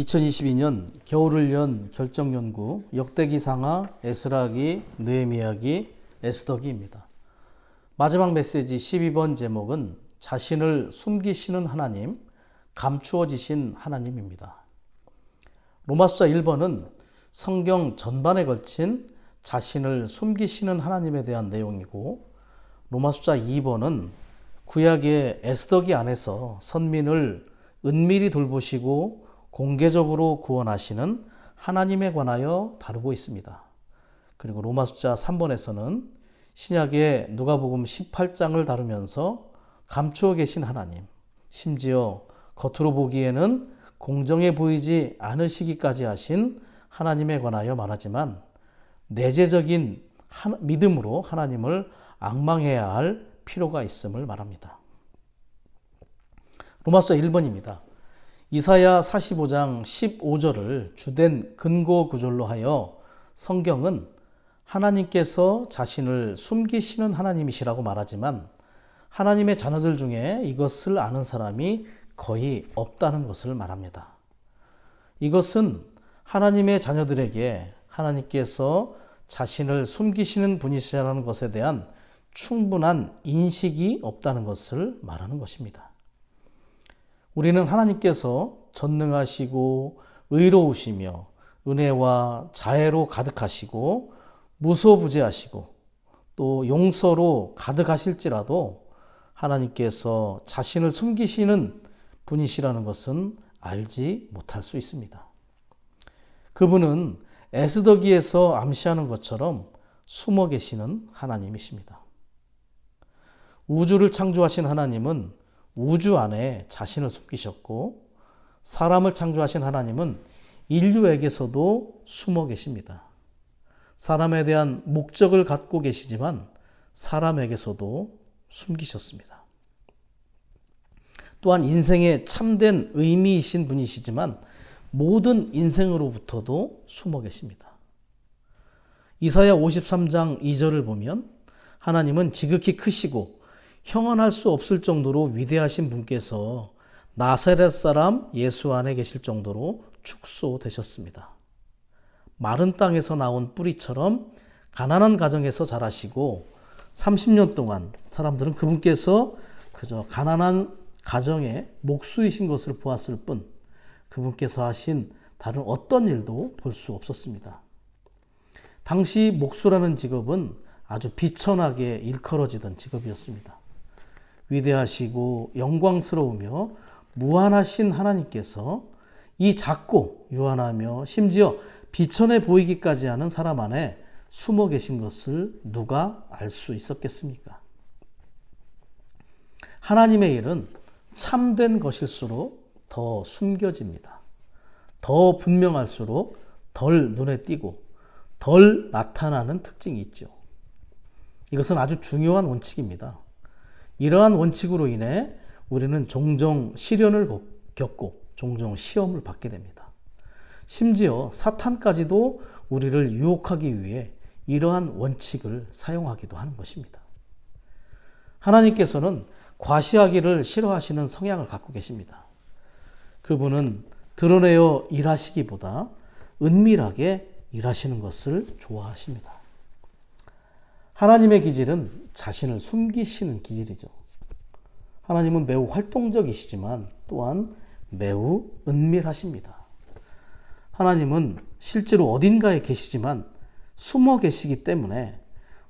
2022년 겨울을 연 결정연구 역대기상하, 에스라기, 느헤미야기, 에스더기입니다. 마지막 메시지 12번 제목은 자신을 숨기시는 하나님, 감추어지신 하나님입니다. 로마서 1번은 성경 전반에 걸친 자신을 숨기시는 하나님에 대한 내용이고, 로마서 2번은 구약의 에스더기 안에서 선민을 은밀히 돌보시고 공개적으로 구원하시는 하나님에 관하여 다루고 있습니다. 그리고 로마서 3번에서는 신약의 누가복음 18장을 다루면서 감추어 계신 하나님, 심지어 겉으로 보기에는 공정해 보이지 않으시기까지 하신 하나님에 관하여 말하지만 내재적인 믿음으로 하나님을 앙망해야 할 필요가 있음을 말합니다. 로마서 1번입니다. 이사야 45장 15절을 주된 근거 구절로 하여 성경은 하나님께서 자신을 숨기시는 하나님이시라고 말하지만 하나님의 자녀들 중에 이것을 아는 사람이 거의 없다는 것을 말합니다. 이것은 하나님의 자녀들에게 하나님께서 자신을 숨기시는 분이시라는 것에 대한 충분한 인식이 없다는 것을 말하는 것입니다. 우리는 하나님께서 전능하시고 의로우시며 은혜와 자애로 가득하시고 무소부재하시고 또 용서로 가득하실지라도 하나님께서 자신을 숨기시는 분이시라는 것은 알지 못할 수 있습니다. 그분은 에스더기에서 암시하는 것처럼 숨어 계시는 하나님이십니다. 우주를 창조하신 하나님은 우주 안에 자신을 숨기셨고, 사람을 창조하신 하나님은 인류에게서도 숨어 계십니다. 사람에 대한 목적을 갖고 계시지만 사람에게서도 숨기셨습니다. 또한 인생의 참된 의미이신 분이시지만 모든 인생으로부터도 숨어 계십니다. 이사야 53장 2절을 보면 하나님은 지극히 크시고 형언할 수 없을 정도로 위대하신 분께서 나사렛 사람 예수 안에 계실 정도로 축소되셨습니다. 마른 땅에서 나온 뿌리처럼 가난한 가정에서 자라시고 30년 동안 사람들은 그분께서 그저 가난한 가정의 목수이신 것을 보았을 뿐 그분께서 하신 다른 어떤 일도 볼 수 없었습니다. 당시 목수라는 직업은 아주 비천하게 일컬어지던 직업이었습니다. 위대하시고 영광스러우며 무한하신 하나님께서 이 작고 유한하며 심지어 비천해 보이기까지 하는 사람 안에 숨어 계신 것을 누가 알 수 있었겠습니까? 하나님의 일은 참된 것일수록 더 숨겨집니다. 더 분명할수록 덜 눈에 띄고 덜 나타나는 특징이 있죠. 이것은 아주 중요한 원칙입니다. 이러한 원칙으로 인해 우리는 종종 시련을 겪고 종종 시험을 받게 됩니다. 심지어 사탄까지도 우리를 유혹하기 위해 이러한 원칙을 사용하기도 하는 것입니다. 하나님께서는 과시하기를 싫어하시는 성향을 갖고 계십니다. 그분은 드러내어 일하시기보다 은밀하게 일하시는 것을 좋아하십니다. 하나님의 기질은 자신을 숨기시는 기질이죠. 하나님은 매우 활동적이시지만 또한 매우 은밀하십니다. 하나님은 실제로 어딘가에 계시지만 숨어 계시기 때문에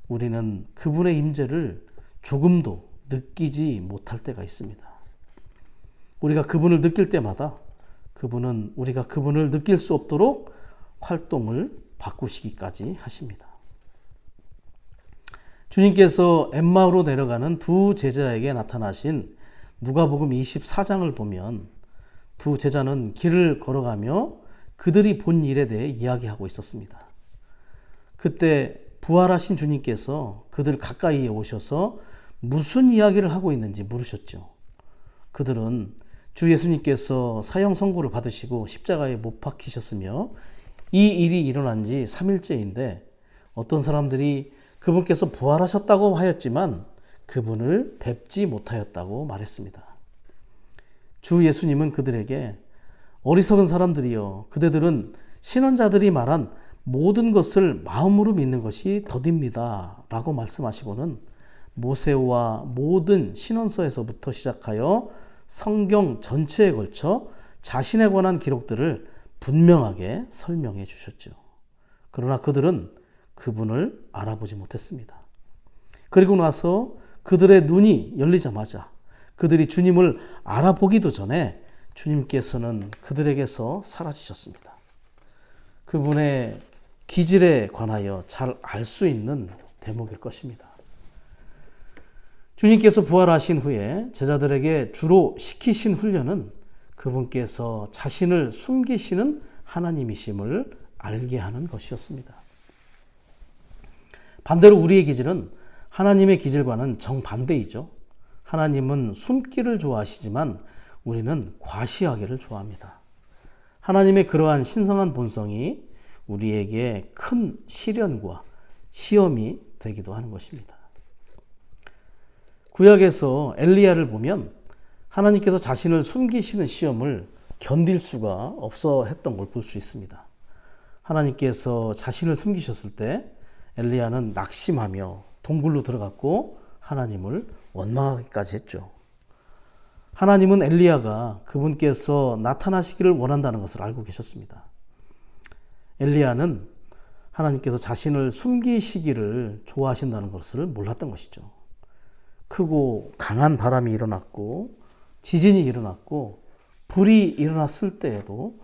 우리는 그분의 임재를 조금도 느끼지 못할 때가 있습니다. 우리가 그분을 느낄 때마다 그분은 우리가 그분을 느낄 수 없도록 활동을 바꾸시기까지 하십니다. 주님께서 엠마오로 내려가는 두 제자에게 나타나신 누가복음 24장을 보면 두 제자는 길을 걸어가며 그들이 본 일에 대해 이야기하고 있었습니다. 그때 부활하신 주님께서 그들 가까이에 오셔서 무슨 이야기를 하고 있는지 물으셨죠. 그들은 주 예수님께서 사형 선고를 받으시고 십자가에 못 박히셨으며 이 일이 일어난 지 3일째인데 어떤 사람들이 그분께서 부활하셨다고 하였지만 그분을 뵙지 못하였다고 말했습니다. 주 예수님은 그들에게 어리석은 사람들이여, 그대들은 신원자들이 말한 모든 것을 마음으로 믿는 것이 덧입니다 라고 말씀하시고는 모세와 모든 신원서에서부터 시작하여 성경 전체에 걸쳐 자신에 관한 기록들을 분명하게 설명해 주셨죠. 그러나 그들은 그분을 알아보지 못했습니다. 그리고 나서 그들의 눈이 열리자마자 그들이 주님을 알아보기도 전에 주님께서는 그들에게서 사라지셨습니다. 그분의 기질에 관하여 잘 알 수 있는 대목일 것입니다. 주님께서 부활하신 후에 제자들에게 주로 시키신 훈련은 그분께서 자신을 숨기시는 하나님이심을 알게 하는 것이었습니다. 반대로 우리의 기질은 하나님의 기질과는 정반대이죠. 하나님은 숨기를 좋아하시지만 우리는 과시하기를 좋아합니다. 하나님의 그러한 신성한 본성이 우리에게 큰 시련과 시험이 되기도 하는 것입니다. 구약에서 엘리야를 보면 하나님께서 자신을 숨기시는 시험을 견딜 수가 없어 했던 걸 볼 수 있습니다. 하나님께서 자신을 숨기셨을 때 엘리야는 낙심하며 동굴로 들어갔고 하나님을 원망하기까지 했죠. 하나님은 엘리야가 그분께서 나타나시기를 원한다는 것을 알고 계셨습니다. 엘리야는 하나님께서 자신을 숨기시기를 좋아하신다는 것을 몰랐던 것이죠. 크고 강한 바람이 일어났고 지진이 일어났고 불이 일어났을 때에도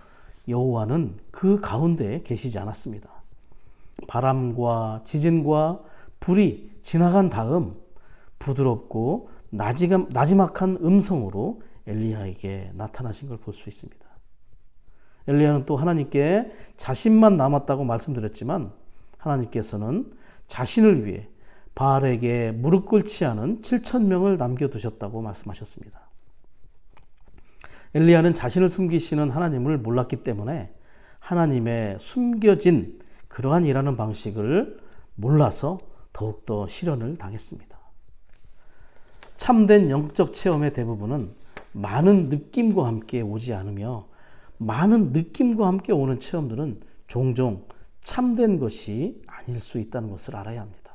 여호와는 그 가운데에 계시지 않았습니다. 바람과 지진과 불이 지나간 다음 부드럽고 나지막한 음성으로 엘리야에게 나타나신 걸 볼 수 있습니다. 엘리야는 또 하나님께 자신만 남았다고 말씀드렸지만 하나님께서는 자신을 위해 바알에게 무릎 꿇지 않은 7,000명을 남겨두셨다고 말씀하셨습니다. 엘리야는 자신을 숨기시는 하나님을 몰랐기 때문에 하나님의 숨겨진 그러한 일하는 방식을 몰라서 더욱더 시련을 당했습니다. 참된 영적 체험의 대부분은 많은 느낌과 함께 오지 않으며 많은 느낌과 함께 오는 체험들은 종종 참된 것이 아닐 수 있다는 것을 알아야 합니다.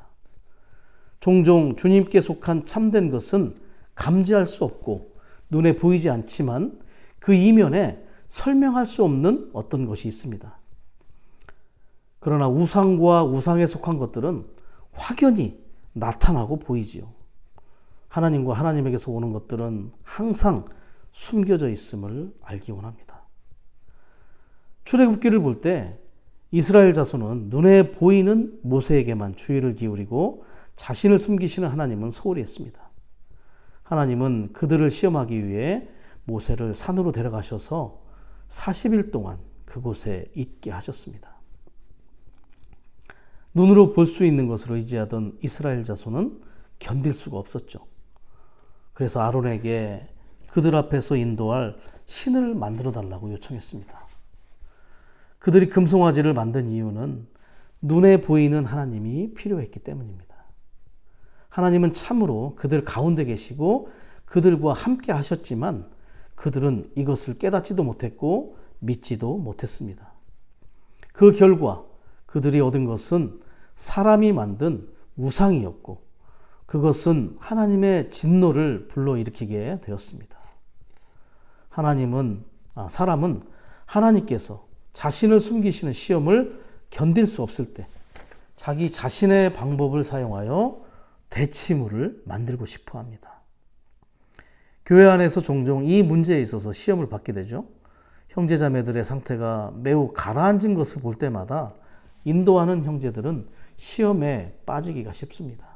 종종 주님께 속한 참된 것은 감지할 수 없고 눈에 보이지 않지만 그 이면에 설명할 수 없는 어떤 것이 있습니다. 그러나 우상과 우상에 속한 것들은 확연히 나타나고 보이지요. 하나님과 하나님에게서 오는 것들은 항상 숨겨져 있음을 알기 원합니다. 출애굽기를 볼 때 이스라엘 자손은 눈에 보이는 모세에게만 주의를 기울이고 자신을 숨기시는 하나님은 소홀히 했습니다. 하나님은 그들을 시험하기 위해 모세를 산으로 데려가셔서 40일 동안 그곳에 있게 하셨습니다. 눈으로 볼 수 있는 것으로 의지하던 이스라엘 자손은 견딜 수가 없었죠. 그래서 아론에게 그들 앞에서 인도할 신을 만들어 달라고 요청했습니다. 그들이 금송아지를 만든 이유는 눈에 보이는 하나님이 필요했기 때문입니다. 하나님은 참으로 그들 가운데 계시고 그들과 함께 하셨지만 그들은 이것을 깨닫지도 못했고 믿지도 못했습니다. 그 결과 그들이 얻은 것은 사람이 만든 우상이었고 그것은 하나님의 진노를 불러일으키게 되었습니다. 사람은 하나님께서 자신을 숨기시는 시험을 견딜 수 없을 때 자기 자신의 방법을 사용하여 대치물을 만들고 싶어 합니다. 교회 안에서 종종 이 문제에 있어서 시험을 받게 되죠. 형제자매들의 상태가 매우 가라앉은 것을 볼 때마다 인도하는 형제들은 시험에 빠지기가 쉽습니다.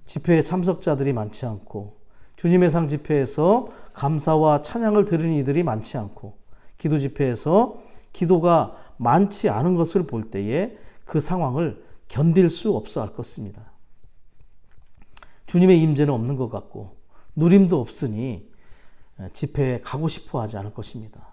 집회에 참석자들이 많지 않고 주님의 상 집회에서 감사와 찬양을 드리는 이들이 많지 않고 기도 집회에서 기도가 많지 않은 것을 볼 때에 그 상황을 견딜 수 없어 할 것입니다. 주님의 임재는 없는 것 같고 누림도 없으니 집회에 가고 싶어 하지 않을 것입니다.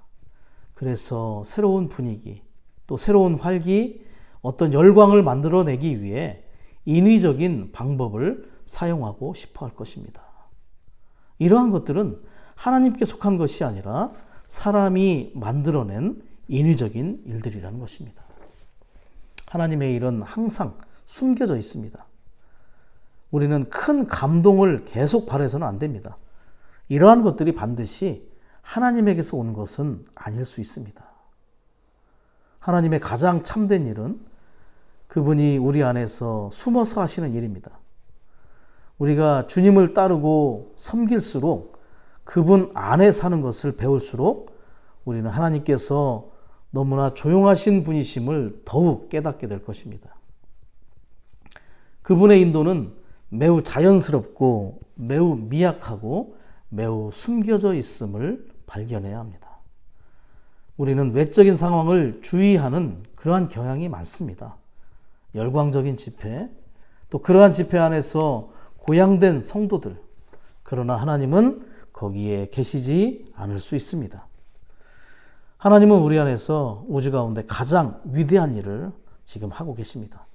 그래서 새로운 분위기 또 새로운 활기 어떤 열광을 만들어내기 위해 인위적인 방법을 사용하고 싶어 할 것입니다. 이러한 것들은 하나님께 속한 것이 아니라 사람이 만들어낸 인위적인 일들이라는 것입니다. 하나님의 일은 항상 숨겨져 있습니다. 우리는 큰 감동을 계속 바라서는 안 됩니다. 이러한 것들이 반드시 하나님에게서 온 것은 아닐 수 있습니다. 하나님의 가장 참된 일은 그분이 우리 안에서 숨어서 하시는 일입니다. 우리가 주님을 따르고 섬길수록 그분 안에 사는 것을 배울수록 우리는 하나님께서 너무나 조용하신 분이심을 더욱 깨닫게 될 것입니다. 그분의 인도는 매우 자연스럽고 매우 미약하고 매우 숨겨져 있음을 발견해야 합니다. 우리는 외적인 상황을 주의하는 그러한 경향이 많습니다. 열광적인 집회, 또 그러한 집회 안에서 고양된 성도들, 그러나 하나님은 거기에 계시지 않을 수 있습니다. 하나님은 우리 안에서 우주 가운데 가장 위대한 일을 지금 하고 계십니다.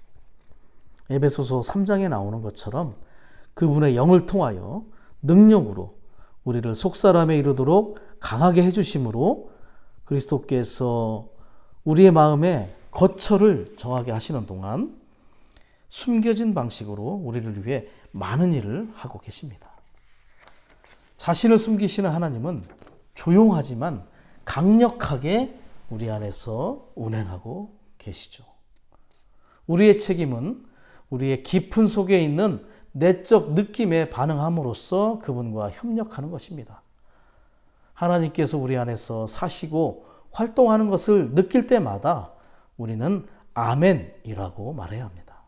에베소서 3장에 나오는 것처럼 그분의 영을 통하여 능력으로 우리를 속사람에 이르도록 강하게 해주심으로 그리스도께서 우리의 마음에 거처를 정하게 하시는 동안 숨겨진 방식으로 우리를 위해 많은 일을 하고 계십니다. 자신을 숨기시는 하나님은 조용하지만 강력하게 우리 안에서 운행하고 계시죠. 우리의 책임은 우리의 깊은 속에 있는 내적 느낌에 반응함으로써 그분과 협력하는 것입니다. 하나님께서 우리 안에서 사시고 활동하는 것을 느낄 때마다 우리는 아멘이라고 말해야 합니다.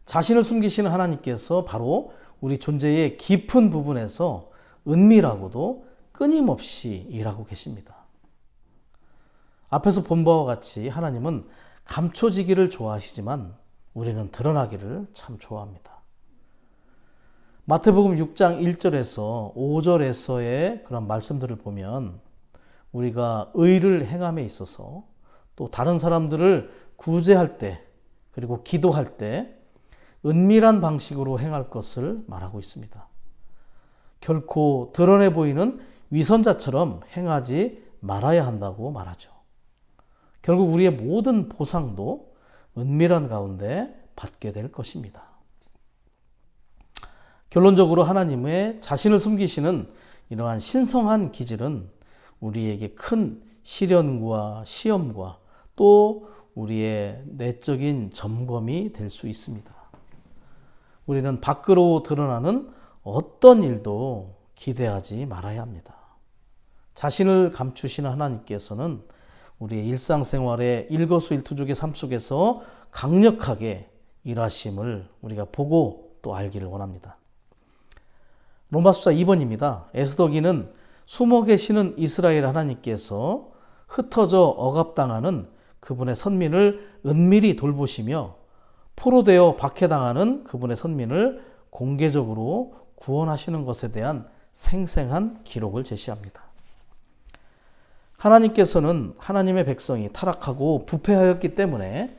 자신을 숨기시는 하나님께서 바로 우리 존재의 깊은 부분에서 은밀하고도 끊임없이 일하고 계십니다. 앞에서 본 바와 같이 하나님은 감춰지기를 좋아하시지만 우리는 드러나기를 참 좋아합니다. 마태복음 6장 1절에서 5절에서의 그런 말씀들을 보면 우리가 의를 행함에 있어서 또 다른 사람들을 구제할 때 그리고 기도할 때 은밀한 방식으로 행할 것을 말하고 있습니다. 결코 드러내 보이는 위선자처럼 행하지 말아야 한다고 말하죠. 결국 우리의 모든 보상도 은밀한 가운데 받게 될 것입니다. 결론적으로 하나님의 자신을 숨기시는 이러한 신성한 기질은 우리에게 큰 시련과 시험과 또 우리의 내적인 점검이 될 수 있습니다. 우리는 밖으로 드러나는 어떤 일도 기대하지 말아야 합니다. 자신을 감추시는 하나님께서는 우리의 일상생활의 일거수일투족의 삶 속에서 강력하게 일하심을 우리가 보고 또 알기를 원합니다. 로마서 2번입니다. 에스더기는 숨어 계시는 이스라엘 하나님께서 흩어져 억압당하는 그분의 선민을 은밀히 돌보시며 포로되어 박해당하는 그분의 선민을 공개적으로 구원하시는 것에 대한 생생한 기록을 제시합니다. 하나님께서는 하나님의 백성이 타락하고 부패하였기 때문에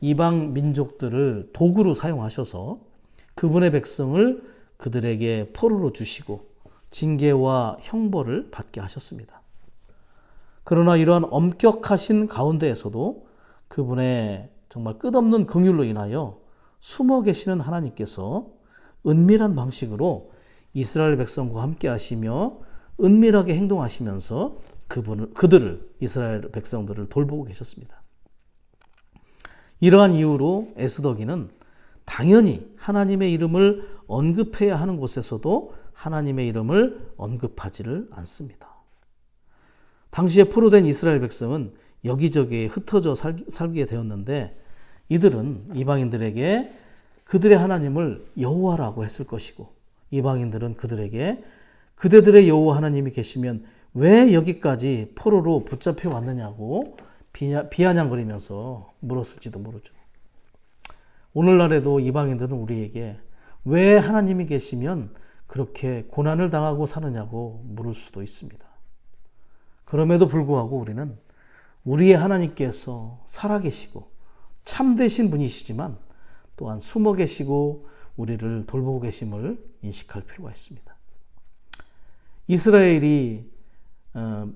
이방 민족들을 도구로 사용하셔서 그분의 백성을 그들에게 포로로 주시고 징계와 형벌을 받게 하셨습니다. 그러나 이러한 엄격하신 가운데에서도 그분의 정말 끝없는 긍휼로 인하여 숨어 계시는 하나님께서 은밀한 방식으로 이스라엘 백성과 함께 하시며 은밀하게 행동하시면서 그들을 이스라엘 백성들을 돌보고 계셨습니다. 이러한 이유로 에스더기는 당연히 하나님의 이름을 언급해야 하는 곳에서도 하나님의 이름을 언급하지를 않습니다. 당시에 포로된 이스라엘 백성은 여기저기에 흩어져 살게 되었는데 이들은 이방인들에게 그들의 하나님을 여호와라고 했을 것이고 이방인들은 그들에게 그대들의 여호와 하나님이 계시면 왜 여기까지 포로로 붙잡혀 왔느냐고 비아냥거리면서 물었을지도 모르죠. 오늘날에도 이방인들은 우리에게 왜 하나님이 계시면 그렇게 고난을 당하고 사느냐고 물을 수도 있습니다. 그럼에도 불구하고 우리는 우리의 하나님께서 살아계시고 참되신 분이시지만 또한 숨어 계시고 우리를 돌보고 계심을 인식할 필요가 있습니다. 이스라엘이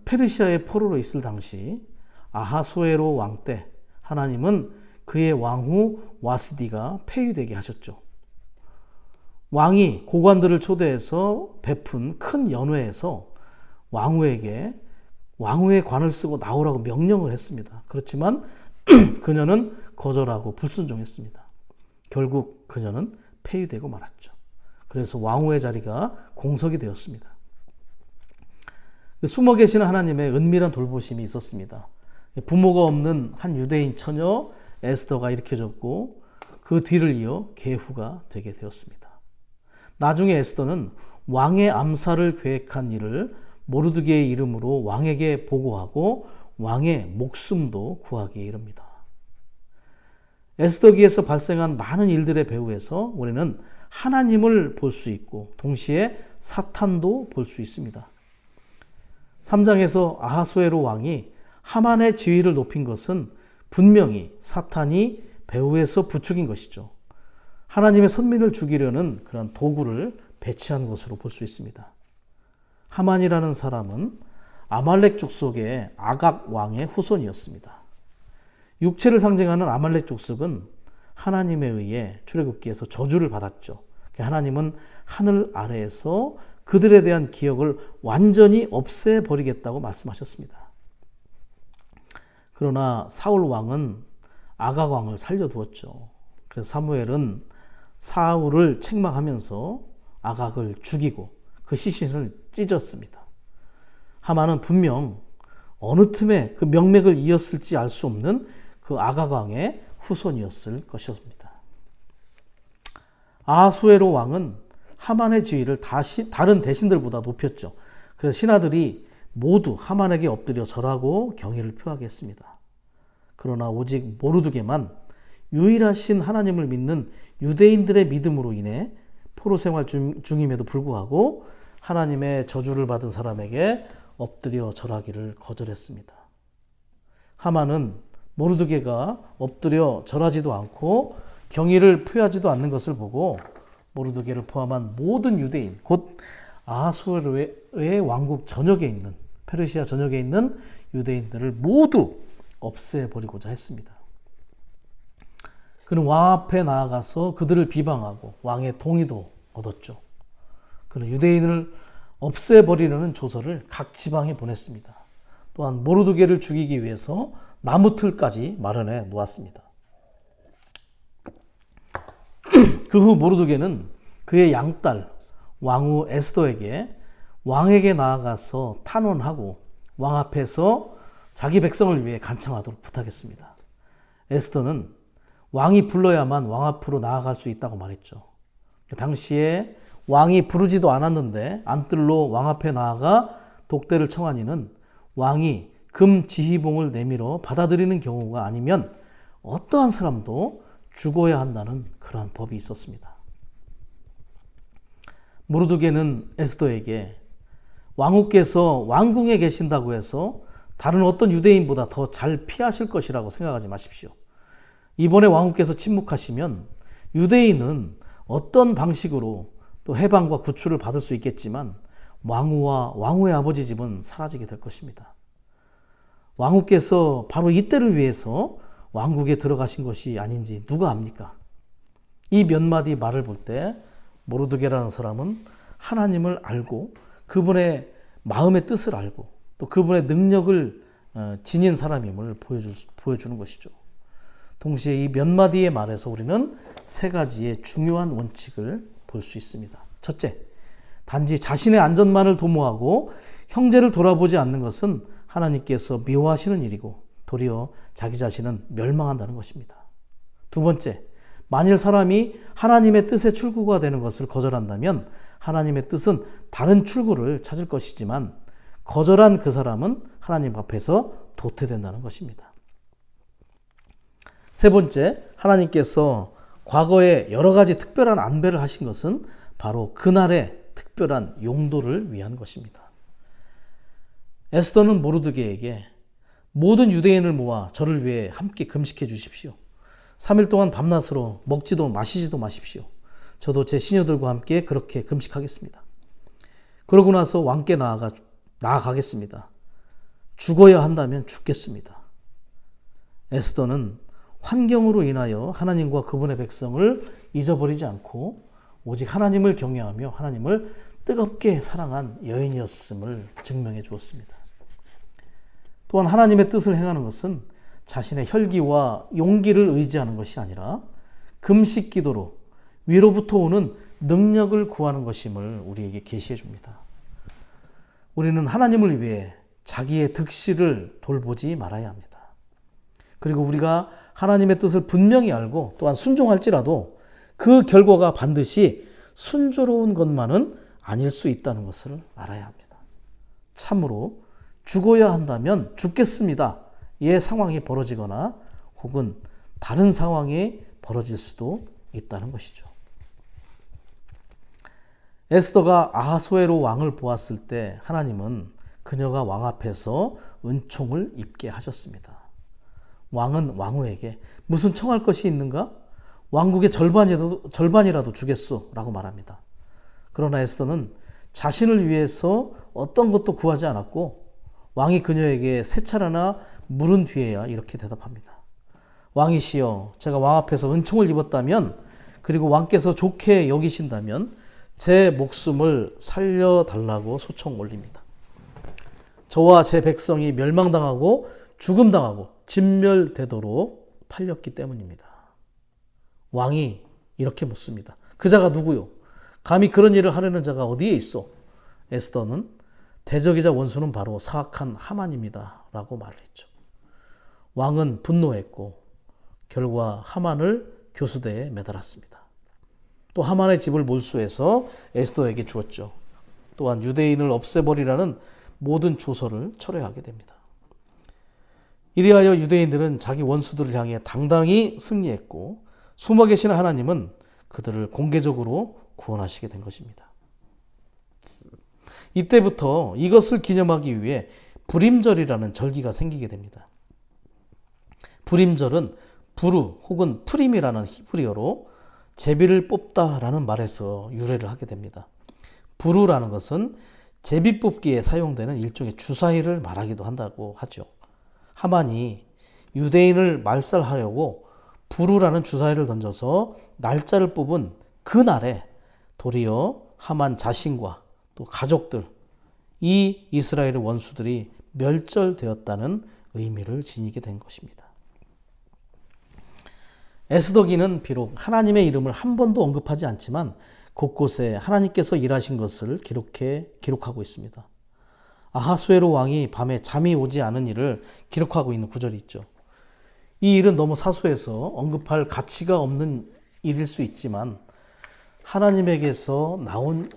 페르시아의 포로로 있을 당시 아하수에로 왕 때 하나님은 그의 왕후 와스디가 폐위되게 하셨죠. 왕이 고관들을 초대해서 베푼 큰 연회에서 왕후에게 왕후의 관을 쓰고 나오라고 명령을 했습니다. 그렇지만 그녀는 거절하고 불순종했습니다. 결국 그녀는 폐위되고 말았죠. 그래서 왕후의 자리가 공석이 되었습니다. 숨어 계시는 하나님의 은밀한 돌보심이 있었습니다. 부모가 없는 한 유대인 처녀 에스더가 일으켜졌고 그 뒤를 이어 계후가 되게 되었습니다. 나중에 에스더는 왕의 암살을 계획한 일을 모르드게의 이름으로 왕에게 보고하고 왕의 목숨도 구하기에 이릅니다. 에스더기에서 발생한 많은 일들의 배후에서 우리는 하나님을 볼 수 있고 동시에 사탄도 볼 수 있습니다. 3장에서 아하수에로 왕이 하만의 지위를 높인 것은 분명히 사탄이 배후에서 부추긴 것이죠. 하나님의 선민을 죽이려는 그런 도구를 배치한 것으로 볼 수 있습니다. 하만이라는 사람은 아말렉 족속의 아각 왕의 후손이었습니다. 육체를 상징하는 아말렉 족속은 하나님에 의해 출애굽기에서 저주를 받았죠. 하나님은 하늘 아래에서 그들에 대한 기억을 완전히 없애버리겠다고 말씀하셨습니다. 그러나 사울 왕은 아각 왕을 살려두었죠. 그래서 사무엘은 사울을 책망하면서 아각을 죽이고 그 시신을 찢었습니다. 하만은 분명 어느 틈에 그 명맥을 이었을지 알 수 없는 그 아각 왕의 후손이었을 것이었습니다. 아하수에로 왕은 하만의 지위를 다른 대신들보다 높였죠. 그래서 신하들이 모두 하만에게 엎드려 절하고 경의를 표하게 했습니다. 그러나 오직 모르드게만 유일하신 하나님을 믿는 유대인들의 믿음으로 인해 포로 생활 중임에도 불구하고 하나님의 저주를 받은 사람에게 엎드려 절하기를 거절했습니다. 하만은 모르드게가 엎드려 절하지도 않고 경의를 표하지도 않는 것을 보고 모르드게를 포함한 모든 유대인, 곧 아하수에로의 왕국 전역에 있는 페르시아 전역에 있는 유대인들을 모두 없애버리고자 했습니다. 그는 왕 앞에 나아가서 그들을 비방하고 왕의 동의도 얻었죠. 그는 유대인을 없애버리려는 조서를 각 지방에 보냈습니다. 또한 모르드게를 죽이기 위해서 나무틀까지 마련해 놓았습니다. 그 후 모르드게는 그의 양딸 왕후 에스더에게 왕에게 나아가서 탄원하고 왕 앞에서 자기 백성을 위해 간청하도록 부탁했습니다. 에스더는 왕이 불러야만 왕 앞으로 나아갈 수 있다고 말했죠. 당시에 왕이 부르지도 않았는데 안뜰로 왕 앞에 나아가 독대를 청하니는 왕이 금 지휘봉을 내밀어 받아들이는 경우가 아니면 어떠한 사람도 죽어야 한다는 그러한 법이 있었습니다. 모르드게는 에스더에게 왕후께서 왕궁에 계신다고 해서 다른 어떤 유대인보다 더 잘 피하실 것이라고 생각하지 마십시오. 이번에 왕후께서 침묵하시면 유대인은 어떤 방식으로 또 해방과 구출을 받을 수 있겠지만 왕후와 왕후의 아버지 집은 사라지게 될 것입니다. 왕후께서 바로 이때를 위해서 왕국에 들어가신 것이 아닌지 누가 압니까? 이 몇 마디 말을 볼 때 모르드게라는 사람은 하나님을 알고 그분의 마음의 뜻을 알고 또 그분의 능력을 지닌 사람임을 보여주는 것이죠. 동시에 이 몇 마디의 말에서 우리는 세 가지의 중요한 원칙을 볼 수 있습니다. 첫째, 단지 자신의 안전만을 도모하고 형제를 돌아보지 않는 것은 하나님께서 미워하시는 일이고 도리어 자기 자신은 멸망한다는 것입니다. 두 번째, 만일 사람이 하나님의 뜻의 출구가 되는 것을 거절한다면 하나님의 뜻은 다른 출구를 찾을 것이지만 거절한 그 사람은 하나님 앞에서 도태된다는 것입니다. 세 번째, 하나님께서 과거에 여러 가지 특별한 안배를 하신 것은 바로 그날의 특별한 용도를 위한 것입니다. 에스더는 모르드게에게 모든 유대인을 모아 저를 위해 함께 금식해 주십시오. 3일 동안 밤낮으로 먹지도 마시지도 마십시오. 저도 제 시녀들과 함께 그렇게 금식하겠습니다. 그러고 나서 왕께 나아가 나아가겠습니다. 죽어야 한다면 죽겠습니다. 에스더는 환경으로 인하여 하나님과 그분의 백성을 잊어버리지 않고 오직 하나님을 경외하며 하나님을 뜨겁게 사랑한 여인이었음을 증명해 주었습니다. 또한 하나님의 뜻을 행하는 것은 자신의 혈기와 용기를 의지하는 것이 아니라 금식 기도로 위로부터 오는 능력을 구하는 것임을 우리에게 계시해 줍니다. 우리는 하나님을 위해 자기의 득실을 돌보지 말아야 합니다. 그리고 우리가 하나님의 뜻을 분명히 알고 또한 순종할지라도 그 결과가 반드시 순조로운 것만은 아닐 수 있다는 것을 알아야 합니다. 참으로 죽어야 한다면 죽겠습니다. 의 상황이 벌어지거나 혹은 다른 상황이 벌어질 수도 있다는 것이죠. 에스더가 아하수에로 왕을 보았을 때 하나님은 그녀가 왕 앞에서 은총을 입게 하셨습니다. 왕은 왕후에게 무슨 청할 것이 있는가? 왕국의 절반이라도 주겠소 라고 말합니다. 그러나 에스더는 자신을 위해서 어떤 것도 구하지 않았고 왕이 그녀에게 세 차례나 물은 뒤에야 이렇게 대답합니다. 왕이시여, 제가 왕 앞에서 은총을 입었다면 그리고 왕께서 좋게 여기신다면 제 목숨을 살려달라고 소청 올립니다. 저와 제 백성이 멸망당하고 죽음당하고 진멸되도록 팔렸기 때문입니다. 왕이 이렇게 묻습니다. 그 자가 누구요? 감히 그런 일을 하려는 자가 어디에 있어? 에스더는 대적이자 원수는 바로 사악한 하만입니다 라고 말을 했죠. 왕은 분노했고 결과 하만을 교수대에 매달았습니다. 또 하만의 집을 몰수해서 에스더에게 주었죠. 또한 유대인을 없애버리라는 모든 조서를 철회하게 됩니다. 이리하여 유대인들은 자기 원수들을 향해 당당히 승리했고 숨어 계시는 하나님은 그들을 공개적으로 구원하시게 된 것입니다. 이때부터 이것을 기념하기 위해 불임절이라는 절기가 생기게 됩니다. 불임절은 부르 혹은 프림이라는 히브리어로 제비를 뽑다라는 말에서 유래를 하게 됩니다. 부르라는 것은 제비 뽑기에 사용되는 일종의 주사위를 말하기도 한다고 하죠. 하만이 유대인을 말살하려고 부르라는 주사위를 던져서 날짜를 뽑은 그 날에 도리어 하만 자신과 또 가족들, 이 이스라엘의 원수들이 멸절되었다는 의미를 지니게 된 것입니다. 에스더기는 비록 하나님의 이름을 한 번도 언급하지 않지만 곳곳에 하나님께서 일하신 것을 기록하고 있습니다. 아하수에로 왕이 밤에 잠이 오지 않은 일을 기록하고 있는 구절이 있죠. 이 일은 너무 사소해서 언급할 가치가 없는 일일 수 있지만 하나님에게서 나온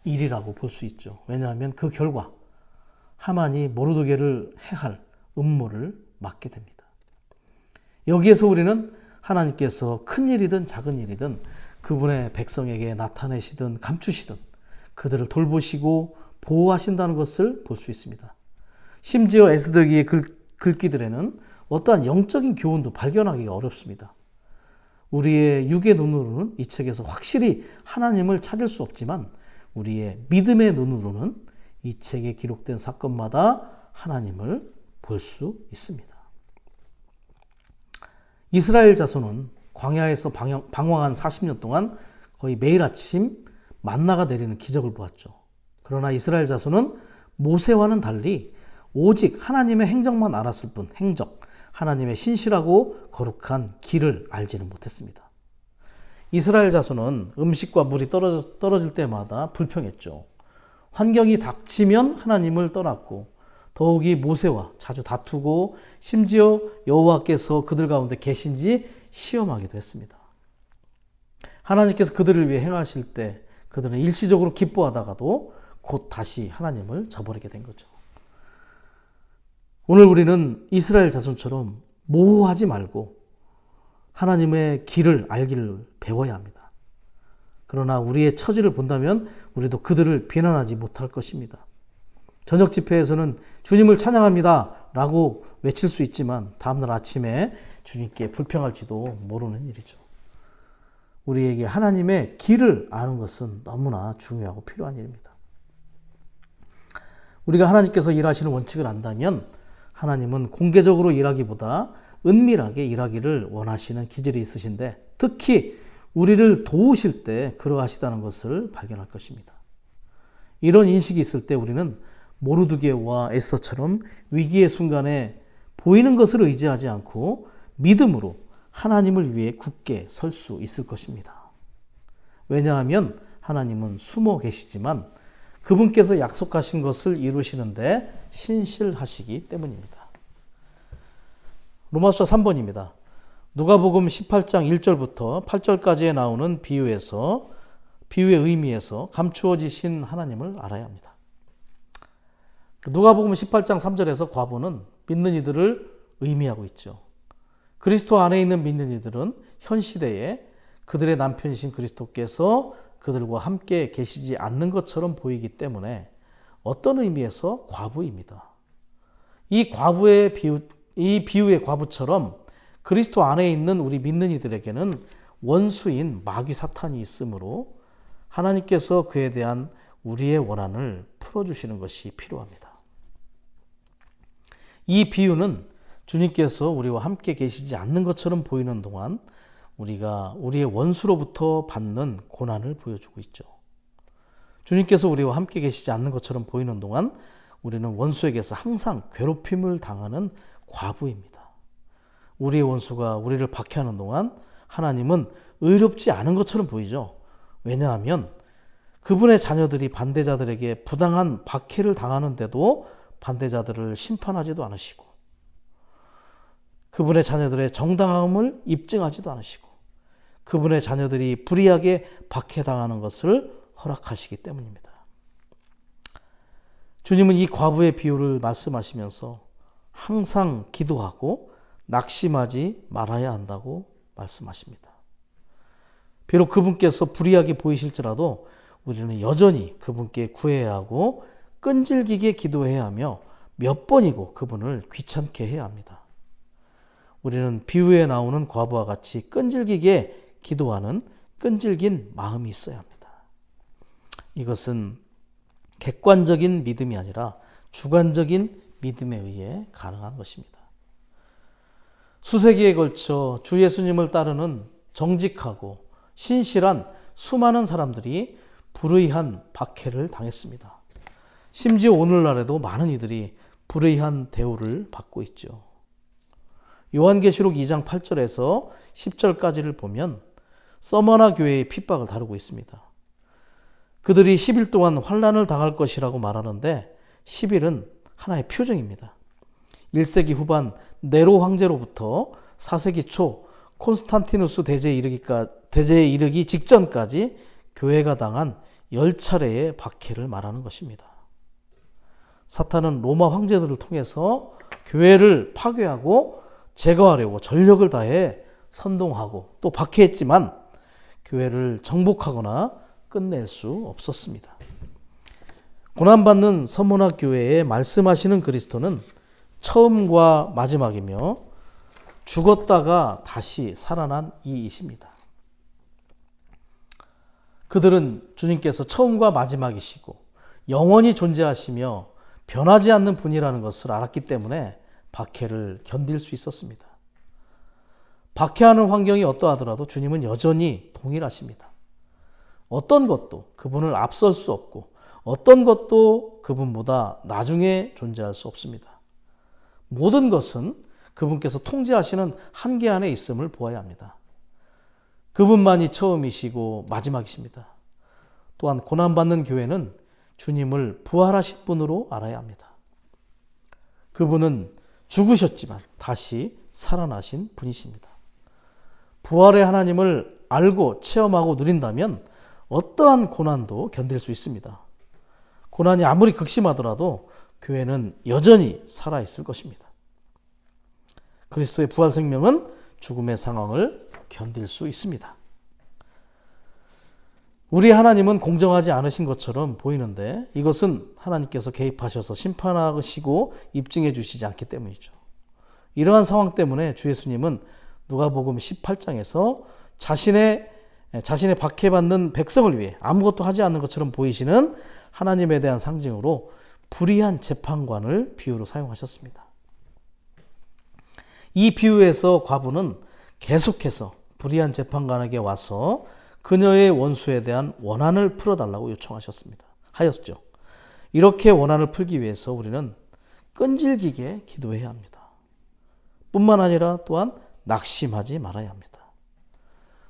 일이라고 볼 수 있죠. 왜냐하면 그 결과 하만이 모르드게를 해할 음모를 막게 됩니다. 여기에서 우리는 하나님께서 큰 일이든 작은 일이든 그분의 백성에게 나타내시든 감추시든 그들을 돌보시고 보호하신다는 것을 볼 수 있습니다. 심지어 에스더기의 글귀들에는 어떠한 영적인 교훈도 발견하기가 어렵습니다. 우리의 육의 눈으로는 이 책에서 확실히 하나님을 찾을 수 없지만 우리의 믿음의 눈으로는 이 책에 기록된 사건마다 하나님을 볼 수 있습니다. 이스라엘 자손은 광야에서 방황한 40년 동안 거의 매일 아침 만나가 내리는 기적을 보았죠. 그러나 이스라엘 자손은 모세와는 달리 오직 하나님의 행적만 알았을 뿐 하나님의 신실하고 거룩한 길을 알지는 못했습니다. 이스라엘 자손은 음식과 물이 떨어질 때마다 불평했죠. 환경이 닥치면 하나님을 떠났고 더욱이 모세와 자주 다투고 심지어 여호와께서 그들 가운데 계신지 시험하기도 했습니다. 하나님께서 그들을 위해 행하실 때 그들은 일시적으로 기뻐하다가도 곧 다시 하나님을 저버리게 된 거죠. 오늘 우리는 이스라엘 자손처럼 모호하지 말고 하나님의 길을 알기를 배워야 합니다. 그러나 우리의 처지를 본다면 우리도 그들을 비난하지 못할 것입니다. 저녁 집회에서는 주님을 찬양합니다 라고 외칠 수 있지만 다음날 아침에 주님께 불평할지도 모르는 일이죠. 우리에게 하나님의 길을 아는 것은 너무나 중요하고 필요한 일입니다. 우리가 하나님께서 일하시는 원칙을 안다면 하나님은 공개적으로 일하기보다 은밀하게 일하기를 원하시는 기질이 있으신데, 특히 우리를 도우실 때 그러하시다는 것을 발견할 것입니다. 이런 인식이 있을 때 우리는 모르드게와 에스더처럼 위기의 순간에 보이는 것을 의지하지 않고 믿음으로 하나님을 위해 굳게 설 수 있을 것입니다. 왜냐하면 하나님은 숨어 계시지만 그분께서 약속하신 것을 이루시는데 신실하시기 때문입니다. 로마서 3번입니다. 누가복음 18장 1절부터 8절까지에 나오는 비유의 의미에서 감추어지신 하나님을 알아야 합니다. 누가복음 18장 3절에서 과부는 믿는 이들을 의미하고 있죠. 그리스도 안에 있는 믿는 이들은 현 시대에 그들의 남편이신 그리스도께서 그들과 함께 계시지 않는 것처럼 보이기 때문에 어떤 의미에서 과부입니다. 이 비유의 과부처럼 그리스도 안에 있는 우리 믿는 이들에게는 원수인 마귀 사탄이 있으므로 하나님께서 그에 대한 우리의 원한을 풀어주시는 것이 필요합니다. 이 비유는 주님께서 우리와 함께 계시지 않는 것처럼 보이는 동안 우리가 우리의 원수로부터 받는 고난을 보여주고 있죠. 주님께서 우리와 함께 계시지 않는 것처럼 보이는 동안 우리는 원수에게서 항상 괴롭힘을 당하는 과부입니다. 우리의 원수가 우리를 박해하는 동안 하나님은 의롭지 않은 것처럼 보이죠. 왜냐하면 그분의 자녀들이 반대자들에게 부당한 박해를 당하는데도 반대자들을 심판하지도 않으시고, 그분의 자녀들의 정당함을 입증하지도 않으시고, 그분의 자녀들이 불의하게 박해당하는 것을 허락하시기 때문입니다. 주님은 이 과부의 비유를 말씀하시면서 항상 기도하고 낙심하지 말아야 한다고 말씀하십니다. 비록 그분께서 불의하게 보이실지라도 우리는 여전히 그분께 구해야 하고 끈질기게 기도해야 하며 몇 번이고 그분을 귀찮게 해야 합니다. 우리는 비유에 나오는 과부와 같이 끈질기게 기도하는 끈질긴 마음이 있어야 합니다. 이것은 객관적인 믿음이 아니라 주관적인 믿음에 의해 가능한 것입니다. 수세기에 걸쳐 주 예수님을 따르는 정직하고 신실한 수많은 사람들이 불의한 박해를 당했습니다. 심지어 오늘날에도 많은 이들이 불의한 대우를 받고 있죠. 요한계시록 2장 8절에서 10절까지를 보면 서머나 교회의 핍박을 다루고 있습니다. 그들이 10일 동안 환난을 당할 것이라고 말하는데 10일은 하나의 표정입니다. 1세기 후반 네로 황제로부터 4세기 초 콘스탄티누스 대제에 이르기 직전까지 교회가 당한 10차례의 박해를 말하는 것입니다. 사탄은 로마 황제들을 통해서 교회를 파괴하고 제거하려고 전력을 다해 선동하고 또 박해했지만 교회를 정복하거나 끝낼 수 없었습니다. 고난받는 서머나 교회에 말씀하시는 그리스도는 처음과 마지막이며 죽었다가 다시 살아난 이이십니다. 그들은 주님께서 처음과 마지막이시고 영원히 존재하시며 변하지 않는 분이라는 것을 알았기 때문에 박해를 견딜 수 있었습니다. 박해하는 환경이 어떠하더라도 주님은 여전히 동일하십니다. 어떤 것도 그분을 앞설 수 없고 어떤 것도 그분보다 나중에 존재할 수 없습니다. 모든 것은 그분께서 통제하시는 한계 안에 있음을 보아야 합니다. 그분만이 처음이시고 마지막이십니다. 또한 고난받는 교회는 주님을 부활하신 분으로 알아야 합니다. 그분은 죽으셨지만 다시 살아나신 분이십니다. 부활의 하나님을 알고 체험하고 누린다면 어떠한 고난도 견딜 수 있습니다. 고난이 아무리 극심하더라도 교회는 여전히 살아있을 것입니다. 그리스도의 부활 생명은 죽음의 상황을 견딜 수 있습니다. 우리 하나님은 공정하지 않으신 것처럼 보이는데 이것은 하나님께서 개입하셔서 심판하시고 입증해 주시지 않기 때문이죠. 이러한 상황 때문에 주 예수님은 누가복음 18장에서 자신의 박해받는 백성을 위해 아무것도 하지 않는 것처럼 보이시는 하나님에 대한 상징으로 불의한 재판관을 비유로 사용하셨습니다. 이 비유에서 과부는 계속해서 불의한 재판관에게 와서 그녀의 원수에 대한 원한을 풀어달라고 하였죠. 이렇게 원한을 풀기 위해서 우리는 끈질기게 기도해야 합니다. 뿐만 아니라 또한 낙심하지 말아야 합니다.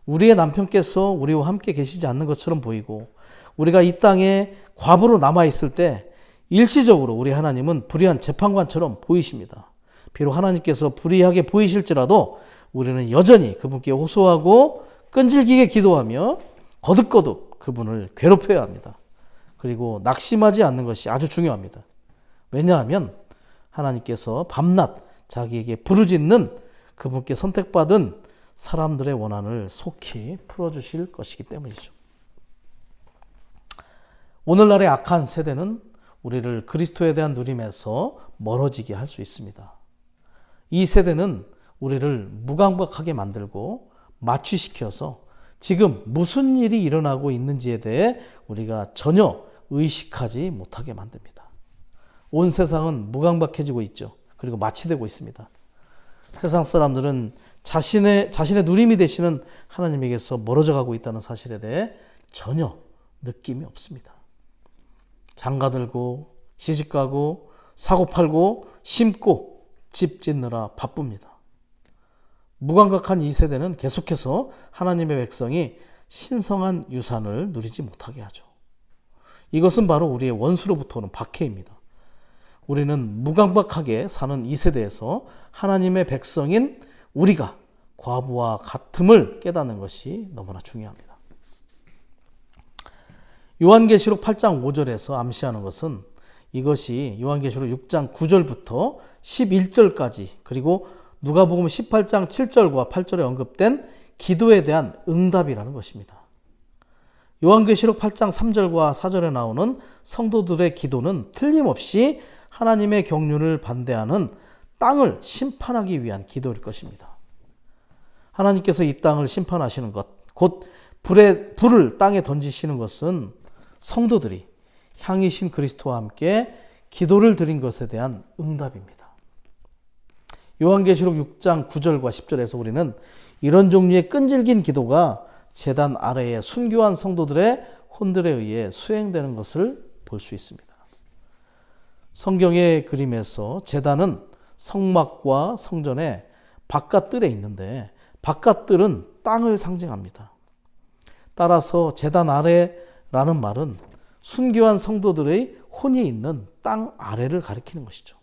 우리의 남편께서 우리와 함께 계시지 않는 것처럼 보이고 우리가 이 땅에 과부로 남아있을 때 일시적으로 우리 하나님은 불의한 재판관처럼 보이십니다. 비록 하나님께서 불의하게 보이실지라도 우리는 여전히 그분께 호소하고 끈질기게 기도하며 거듭거듭 그분을 괴롭혀야 합니다. 그리고 낙심하지 않는 것이 아주 중요합니다. 왜냐하면 하나님께서 밤낮 자기에게 부르짖는 그분께 선택받은 사람들의 원한을 속히 풀어주실 것이기 때문이죠. 오늘날의 악한 세대는 우리를 그리스도에 대한 누림에서 멀어지게 할 수 있습니다. 이 세대는 우리를 무감각하게 만들고 마취시켜서 지금 무슨 일이 일어나고 있는지에 대해 우리가 전혀 의식하지 못하게 만듭니다. 온 세상은 무감각해지고 있죠. 그리고 마취되고 있습니다. 세상 사람들은 자신의 누림이 되시는 하나님에게서 멀어져 가고 있다는 사실에 대해 전혀 느낌이 없습니다. 장가들고 시집가고 사고 팔고 심고 집 짓느라 바쁩니다. 무감각한 이 세대는 계속해서 하나님의 백성이 신성한 유산을 누리지 못하게 하죠. 이것은 바로 우리의 원수로부터 오는 박해입니다. 우리는 무감각하게 사는 이 세대에서 하나님의 백성인 우리가 과부와 같음을 깨닫는 것이 너무나 중요합니다. 요한계시록 8장 5절에서 암시하는 것은 이것이 요한계시록 6장 9절부터 11절까지 그리고 누가복음 18장 7절과 8절에 언급된 기도에 대한 응답이라는 것입니다. 요한계시록 8장 3절과 4절에 나오는 성도들의 기도는 틀림없이 하나님의 경륜을 반대하는 땅을 심판하기 위한 기도일 것입니다. 하나님께서 이 땅을 심판하시는 것, 곧 불을 땅에 던지시는 것은 성도들이 향이신 그리스도와 함께 기도를 드린 것에 대한 응답입니다. 요한계시록 6장 9절과 10절에서 우리는 이런 종류의 끈질긴 기도가 제단 아래의 순교한 성도들의 혼들에 의해 수행되는 것을 볼 수 있습니다. 성경의 그림에서 제단은 성막과 성전의 바깥뜰에 있는데 바깥뜰은 땅을 상징합니다. 따라서 제단 아래라는 말은 순교한 성도들의 혼이 있는 땅 아래를 가리키는 것이죠.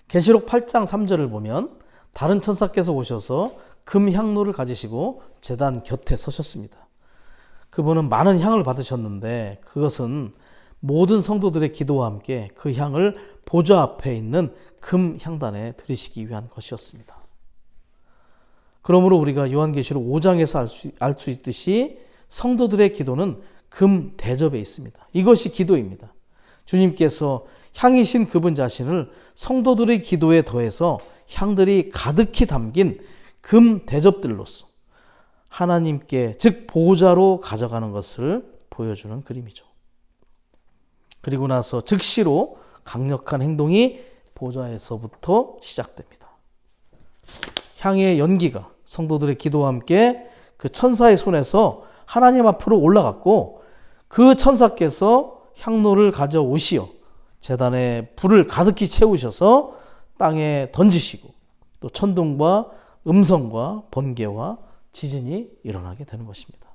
계시록 8장 3절을 보면 다른 천사께서 오셔서 금향로를 가지시고 제단 곁에 서셨습니다. 그분은 많은 향을 받으셨는데 그것은 모든 성도들의 기도와 함께 그 향을 보좌 앞에 있는 금향단에 드리시기 위한 것이었습니다. 그러므로 우리가 요한계시록 5장에서 알 수 있듯이 성도들의 기도는 금 대접에 있습니다. 이것이 기도입니다. 주님께서 향이신 그분 자신을 성도들의 기도에 더해서 향들이 가득히 담긴 금 대접들로서 하나님께 즉 보좌로 가져가는 것을 보여주는 그림이죠. 그리고 나서 즉시로 강력한 행동이 보좌에서부터 시작됩니다. 향의 연기가 성도들의 기도와 함께 그 천사의 손에서 하나님 앞으로 올라갔고 그 천사께서 향로를 가져오시어 제단에 불을 가득히 채우셔서 땅에 던지시고 또 천둥과 음성과 번개와 지진이 일어나게 되는 것입니다.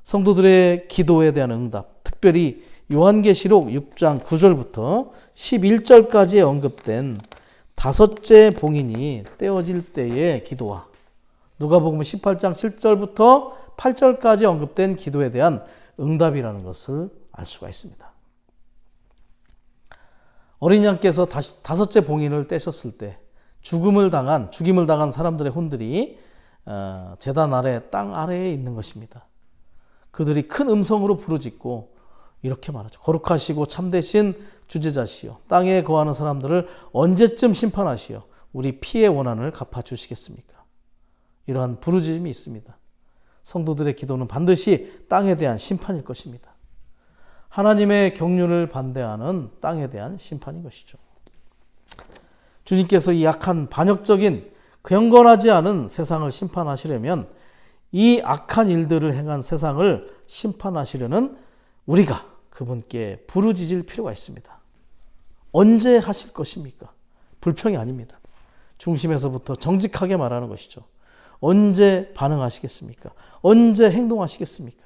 성도들의 기도에 대한 응답, 특별히 요한계시록 6장 9절부터 11절까지에 언급된 다섯째 봉인이 떼어질 때의 기도와 누가복음 18장 7절부터 8절까지 언급된 기도에 대한 응답이라는 것을 알 수가 있습니다. 어린 양께서 다섯째 봉인을 떼셨을 때 죽임을 당한 사람들의 혼들이 제단 아래 땅 아래에 있는 것입니다. 그들이 큰 음성으로 부르짖고 이렇게 말하죠. 거룩하시고 참되신 주제자시여 땅에 거하는 사람들을 언제쯤 심판하시어 우리 피의 원한을 갚아주시겠습니까? 이러한 부르짖음이 있습니다. 성도들의 기도는 반드시 땅에 대한 심판일 것입니다. 하나님의 경륜을 반대하는 땅에 대한 심판인 것이죠. 주님께서 이 악한 반역적인 경건하지 않은 세상을 심판하시려면 이 악한 일들을 행한 세상을 심판하시려는 우리가 그분께 부르짖을 필요가 있습니다. 언제 하실 것입니까? 불평이 아닙니다. 중심에서부터 정직하게 말하는 것이죠. 언제 반응하시겠습니까? 언제 행동하시겠습니까?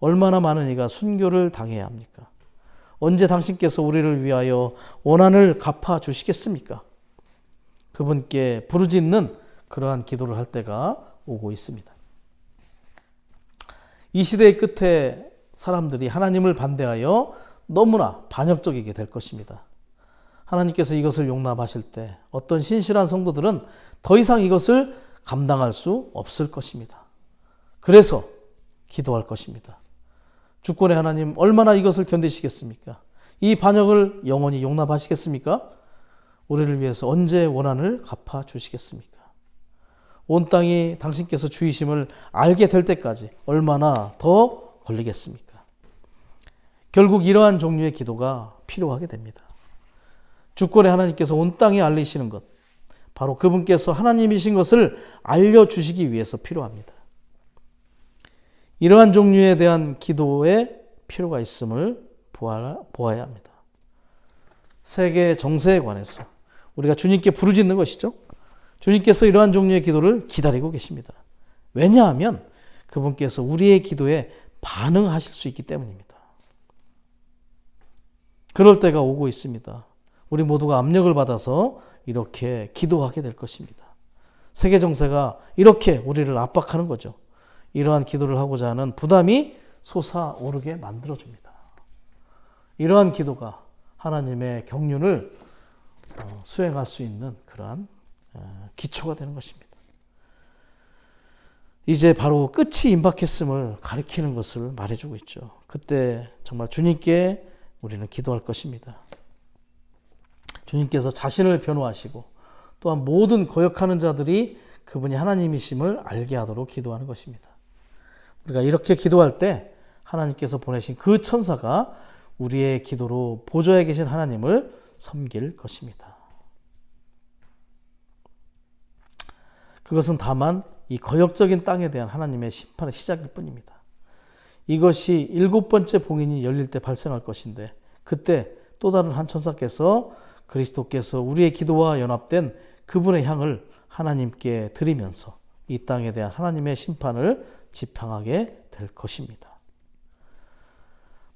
얼마나 많은 이가 순교를 당해야 합니까? 언제 당신께서 우리를 위하여 원한을 갚아 주시겠습니까? 그분께 부르짖는 그러한 기도를 할 때가 오고 있습니다. 이 시대의 끝에 사람들이 하나님을 반대하여 너무나 반역적이게 될 것입니다. 하나님께서 이것을 용납하실 때 어떤 신실한 성도들은 더 이상 이것을 감당할 수 없을 것입니다. 그래서 기도할 것입니다. 주권의 하나님, 얼마나 이것을 견디시겠습니까? 이 반역을 영원히 용납하시겠습니까? 우리를 위해서 언제 원한을 갚아 주시겠습니까? 온 땅이 당신께서 주이심을 알게 될 때까지 얼마나 더 걸리겠습니까? 결국 이러한 종류의 기도가 필요하게 됩니다. 주권의 하나님께서 온 땅에 알리시는 것, 바로 그분께서 하나님이신 것을 알려주시기 위해서 필요합니다. 이러한 종류에 대한 기도에 필요가 있음을 보아야 합니다. 세계 정세에 관해서 우리가 주님께 부르짖는 것이죠. 주님께서 이러한 종류의 기도를 기다리고 계십니다. 왜냐하면 그분께서 우리의 기도에 반응하실 수 있기 때문입니다. 그럴 때가 오고 있습니다. 우리 모두가 압력을 받아서 이렇게 기도하게 될 것입니다. 세계 정세가 이렇게 우리를 압박하는 거죠. 이러한 기도를 하고자 하는 부담이 솟아오르게 만들어줍니다. 이러한 기도가 하나님의 경륜을 수행할 수 있는 그러한 기초가 되는 것입니다. 이제 바로 끝이 임박했음을 가리키는 것을 말해주고 있죠. 그때 정말 주님께 우리는 기도할 것입니다. 주님께서 자신을 변호하시고 또한 모든 거역하는 자들이 그분이 하나님이심을 알게 하도록 기도하는 것입니다. 우리가 이렇게 기도할 때 하나님께서 보내신 그 천사가 우리의 기도로 보좌에 계신 하나님을 섬길 것입니다. 그것은 다만 이 거역적인 땅에 대한 하나님의 심판의 시작일 뿐입니다. 이것이 7번째 봉인이 열릴 때 발생할 것인데 그때 또 다른 한 천사께서 그리스도께서 우리의 기도와 연합된 그분의 향을 하나님께 드리면서 이 땅에 대한 하나님의 심판을 지팡하게 될 것입니다.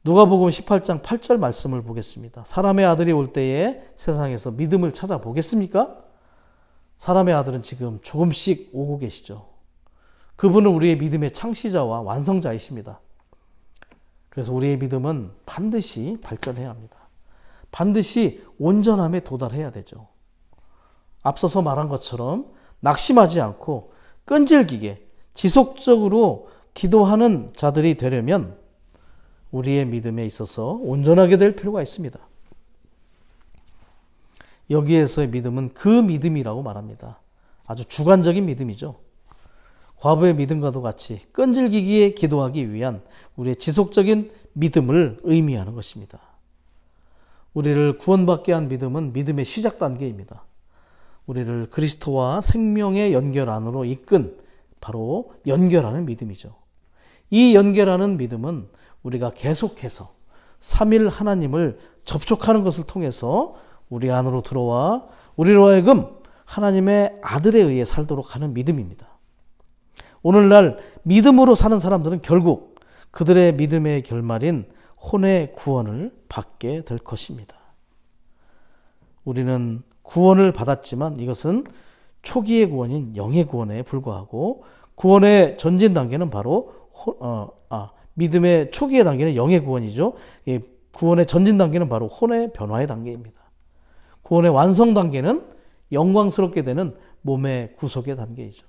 누가복음 18장 8절 말씀을 보겠습니다. 사람의 아들이 올 때에 세상에서 믿음을 찾아보겠습니까? 사람의 아들은 지금 조금씩 오고 계시죠. 그분은 우리의 믿음의 창시자와 완성자이십니다. 그래서 우리의 믿음은 반드시 발전해야 합니다. 반드시 온전함에 도달해야 되죠. 앞서서 말한 것처럼 낙심하지 않고 끈질기게 지속적으로 기도하는 자들이 되려면 우리의 믿음에 있어서 온전하게 될 필요가 있습니다. 여기에서의 믿음은 그 믿음이라고 말합니다. 아주 주관적인 믿음이죠. 과부의 믿음과도 같이 끈질기게 기도하기 위한 우리의 지속적인 믿음을 의미하는 것입니다. 우리를 구원받게 한 믿음은 믿음의 시작 단계입니다. 우리를 그리스도와 생명의 연결 안으로 이끈 바로 연결하는 믿음이죠. 이 연결하는 믿음은 우리가 계속해서 삼일 하나님을 접촉하는 것을 통해서 우리 안으로 들어와 우리로 하여금 하나님의 아들에 의해 살도록 하는 믿음입니다. 오늘날 믿음으로 사는 사람들은 결국 그들의 믿음의 결말인 혼의 구원을 받게 될 것입니다. 우리는 구원을 받았지만 이것은 초기의 구원인 영의 구원에 불과하고 구원의 전진 단계는 바로 믿음의 초기의 단계는 영의 구원이죠. 구원의 전진 단계는 바로 혼의 변화의 단계입니다. 구원의 완성 단계는 영광스럽게 되는 몸의 구속의 단계이죠.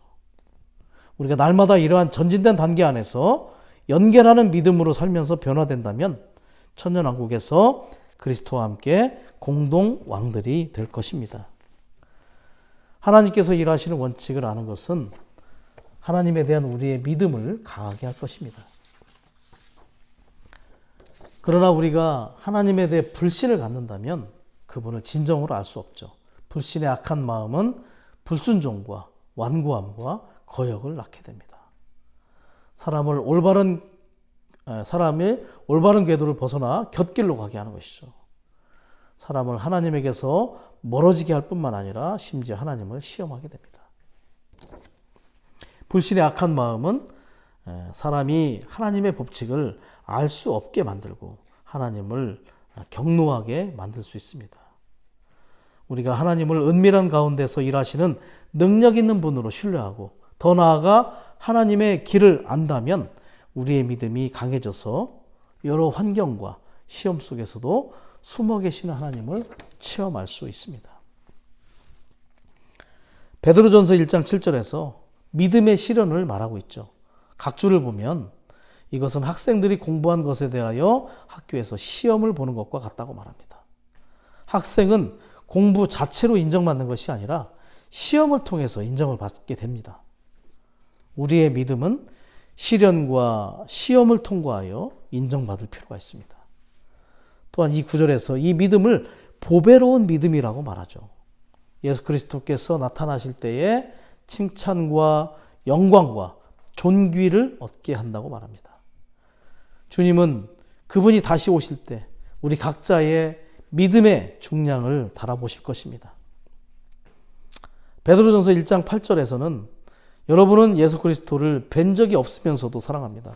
우리가 날마다 이러한 전진된 단계 안에서 연결하는 믿음으로 살면서 변화된다면 천년왕국에서 그리스도와 함께 공동 왕들이 될 것입니다. 하나님께서 일하시는 원칙을 아는 것은 하나님에 대한 우리의 믿음을 강하게 할 것입니다. 그러나 우리가 하나님에 대해 불신을 갖는다면 그분을 진정으로 알 수 없죠. 불신의 악한 마음은 불순종과 완고함과 거역을 낳게 됩니다. 사람이 올바른 궤도를 벗어나 곁길로 가게 하는 것이죠. 사람을 하나님에게서 멀어지게 할 뿐만 아니라 심지어 하나님을 시험하게 됩니다. 불신의 악한 마음은 사람이 하나님의 법칙을 알 수 없게 만들고 하나님을 경노하게 만들 수 있습니다. 우리가 하나님을 은밀한 가운데서 일하시는 능력 있는 분으로 신뢰하고 더 나아가 하나님의 길을 안다면 우리의 믿음이 강해져서 여러 환경과 시험 속에서도 숨어 계시는 하나님을 체험할 수 있습니다. 베드로전서 1장 7절에서 믿음의 실현을 말하고 있죠. 각주를 보면 이것은 학생들이 공부한 것에 대하여 학교에서 시험을 보는 것과 같다고 말합니다. 학생은 공부 자체로 인정받는 것이 아니라 시험을 통해서 인정을 받게 됩니다. 우리의 믿음은 시련과 시험을 통과하여 인정받을 필요가 있습니다. 또한 이 구절에서 이 믿음을 보배로운 믿음이라고 말하죠. 예수 그리스도께서 나타나실 때에 칭찬과 영광과 존귀를 얻게 한다고 말합니다. 주님은 그분이 다시 오실 때 우리 각자의 믿음의 중량을 달아보실 것입니다. 베드로전서 1장 8절에서는 여러분은 예수 그리스도를 뵌 적이 없으면서도 사랑합니다.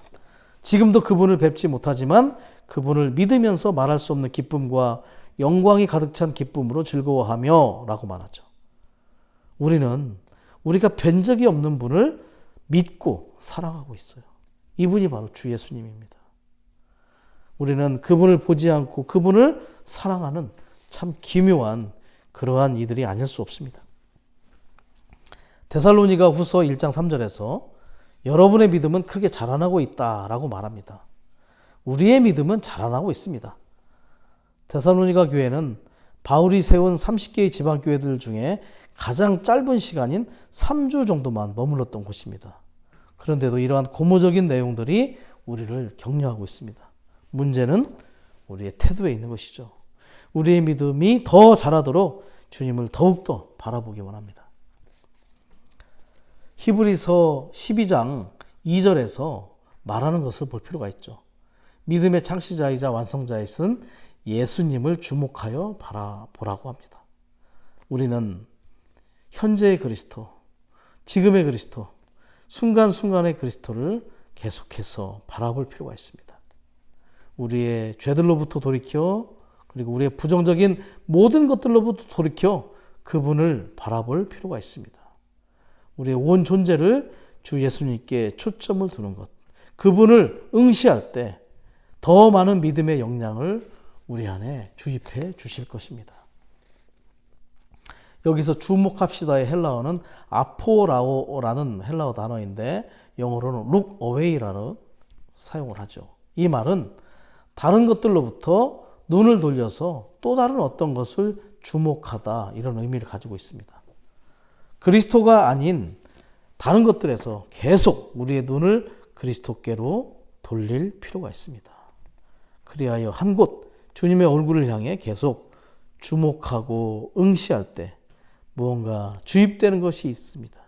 지금도 그분을 뵙지 못하지만 그분을 믿으면서 말할 수 없는 기쁨과 영광이 가득 찬 기쁨으로 즐거워하며 라고 말하죠. 우리는 우리가 뵌 적이 없는 분을 믿고 사랑하고 있어요. 이분이 바로 주 예수님입니다. 우리는 그분을 보지 않고 그분을 사랑하는 참 기묘한 그러한 이들이 아닐 수 없습니다. 데살로니가 후서 1장 3절에서 여러분의 믿음은 크게 자라나고 있다라고 말합니다. 우리의 믿음은 자라나고 있습니다. 데살로니가 교회는 바울이 세운 30개의 지방교회들 중에 가장 짧은 시간인 3주 정도만 머물렀던 곳입니다. 그런데도 이러한 고무적인 내용들이 우리를 격려하고 있습니다. 문제는 우리의 태도에 있는 것이죠. 우리의 믿음이 더 자라도록 주님을 더욱더 바라보기 원합니다. 히브리서 12장 2절에서 말하는 것을 볼 필요가 있죠. 믿음의 창시자이자 완성자이신 예수님을 주목하여 바라보라고 합니다. 우리는 현재의 그리스도, 지금의 그리스도, 순간순간의 그리스도를 계속해서 바라볼 필요가 있습니다. 우리의 죄들로부터 돌이켜 그리고 우리의 부정적인 모든 것들로부터 돌이켜 그분을 바라볼 필요가 있습니다. 우리의 온 존재를 주 예수님께 초점을 두는 것, 그분을 응시할 때 더 많은 믿음의 역량을 우리 안에 주입해 주실 것입니다. 여기서 주목합시다의 헬라어는 아포라오라는 헬라어 단어인데 영어로는 look away라는 사용을 하죠. 이 말은 다른 것들로부터 눈을 돌려서 또 다른 어떤 것을 주목하다 이런 의미를 가지고 있습니다. 그리스도가 아닌 다른 것들에서 계속 우리의 눈을 그리스도께로 돌릴 필요가 있습니다. 그리하여 한 곳 주님의 얼굴을 향해 계속 주목하고 응시할 때 무언가 주입되는 것이 있습니다.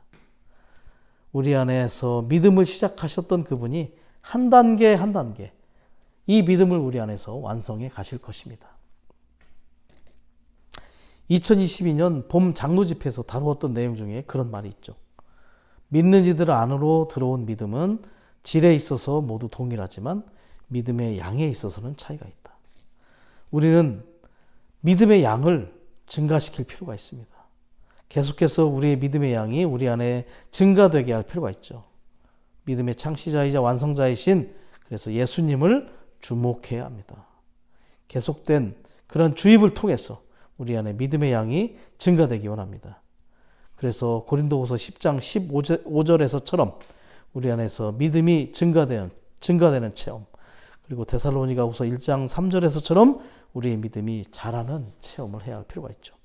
우리 안에서 믿음을 시작하셨던 그분이 한 단계 한 단계 이 믿음을 우리 안에서 완성해 가실 것입니다. 2022년 봄 장로 집회에서 다루었던 내용 중에 그런 말이 있죠. 믿는 이들 안으로 들어온 믿음은 질에 있어서 모두 동일하지만 믿음의 양에 있어서는 차이가 있다. 우리는 믿음의 양을 증가시킬 필요가 있습니다. 계속해서 우리의 믿음의 양이 우리 안에 증가되게 할 필요가 있죠. 믿음의 창시자이자 완성자이신 그래서 예수님을 주목해야 합니다. 계속된 그런 주입을 통해서 우리 안에 믿음의 양이 증가되기 원합니다. 그래서 고린도후서 10장 15절에서처럼 우리 안에서 믿음이 증가되는 체험, 그리고 데살로니가후서 1장 3절에서처럼 우리의 믿음이 자라는 체험을 해야 할 필요가 있죠.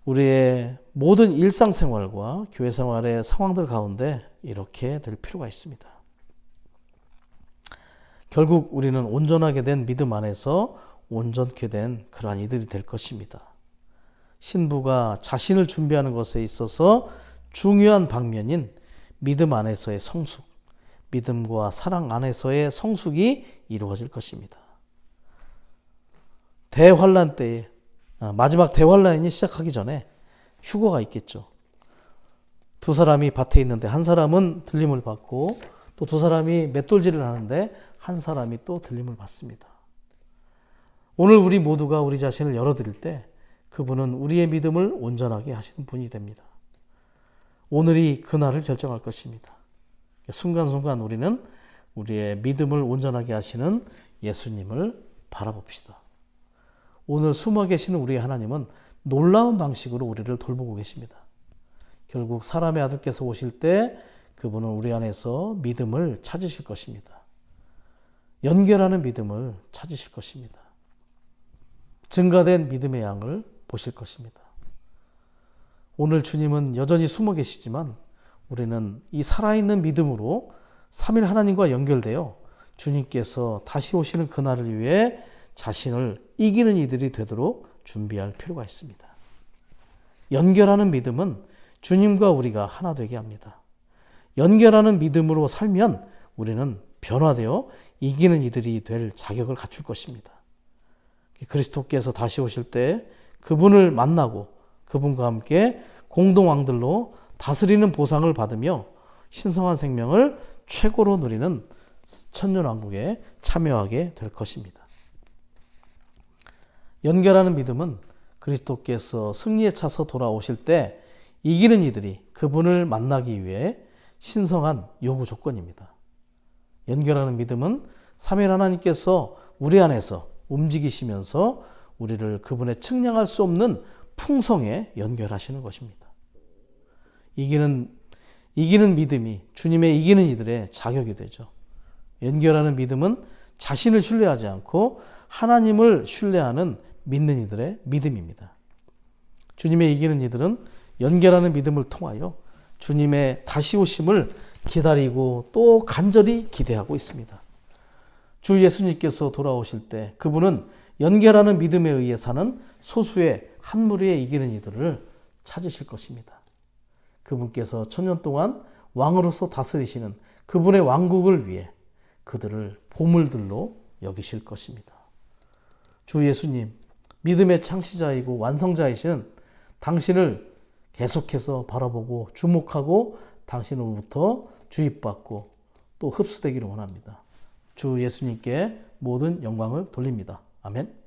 우리의 모든 일상생활과 교회생활의 상황들 가운데 이렇게 될 필요가 있습니다. 결국 우리는 온전하게 된 믿음 안에서 온전케 된 그러한 이들이 될 것입니다. 신부가 자신을 준비하는 것에 있어서 중요한 방면인 믿음 안에서의 성숙, 믿음과 사랑 안에서의 성숙이 이루어질 것입니다. 대환란 때에, 마지막 대환란이 시작하기 전에 휴거가 있겠죠. 두 사람이 밭에 있는데 한 사람은 들림을 받고 또 두 사람이 맷돌질을 하는데 한 사람이 또 들림을 받습니다. 오늘 우리 모두가 우리 자신을 열어드릴 때 그분은 우리의 믿음을 온전하게 하시는 분이 됩니다. 오늘이 그날을 결정할 것입니다. 순간순간 우리는 우리의 믿음을 온전하게 하시는 예수님을 바라봅시다. 오늘 숨어 계시는 우리의 하나님은 놀라운 방식으로 우리를 돌보고 계십니다. 결국 사람의 아들께서 오실 때 그분은 우리 안에서 믿음을 찾으실 것입니다. 연결하는 믿음을 찾으실 것입니다. 증가된 믿음의 양을 보실 것입니다. 오늘 주님은 여전히 숨어 계시지만 우리는 이 살아있는 믿음으로 삼일 하나님과 연결되어 주님께서 다시 오시는 그날을 위해 자신을 이기는 이들이 되도록 준비할 필요가 있습니다. 연결하는 믿음은 주님과 우리가 하나 되게 합니다. 연결하는 믿음으로 살면 우리는 변화되어 이기는 이들이 될 자격을 갖출 것입니다. 그리스도께서 다시 오실 때 그분을 만나고 그분과 함께 공동왕들로 다스리는 보상을 받으며 신성한 생명을 최고로 누리는 천년왕국에 참여하게 될 것입니다. 연결하는 믿음은 그리스도께서 승리에 차서 돌아오실 때 이기는 이들이 그분을 만나기 위해 신성한 요구 조건입니다. 연결하는 믿음은 삼위일 하나님께서 우리 안에서 움직이시면서 우리를 그분의 측량할 수 없는 풍성에 연결하시는 것입니다. 이기는 믿음이 주님의 이기는 이들의 자격이 되죠. 연결하는 믿음은 자신을 신뢰하지 않고 하나님을 신뢰하는 믿는 이들의 믿음입니다. 주님의 이기는 이들은 연결하는 믿음을 통하여 주님의 다시 오심을 기다리고 또 간절히 기대하고 있습니다. 주 예수님께서 돌아오실 때 그분은 연결하는 믿음에 의해 사는 소수의 한 무리의 이기는 이들을 찾으실 것입니다. 그분께서 천년 동안 왕으로서 다스리시는 그분의 왕국을 위해 그들을 보물들로 여기실 것입니다. 주 예수님, 믿음의 창시자이고 완성자이신 당신을 계속해서 바라보고 주목하고 당신으로부터 주입받고 또 흡수되기를 원합니다. 주 예수님께 모든 영광을 돌립니다. 아멘.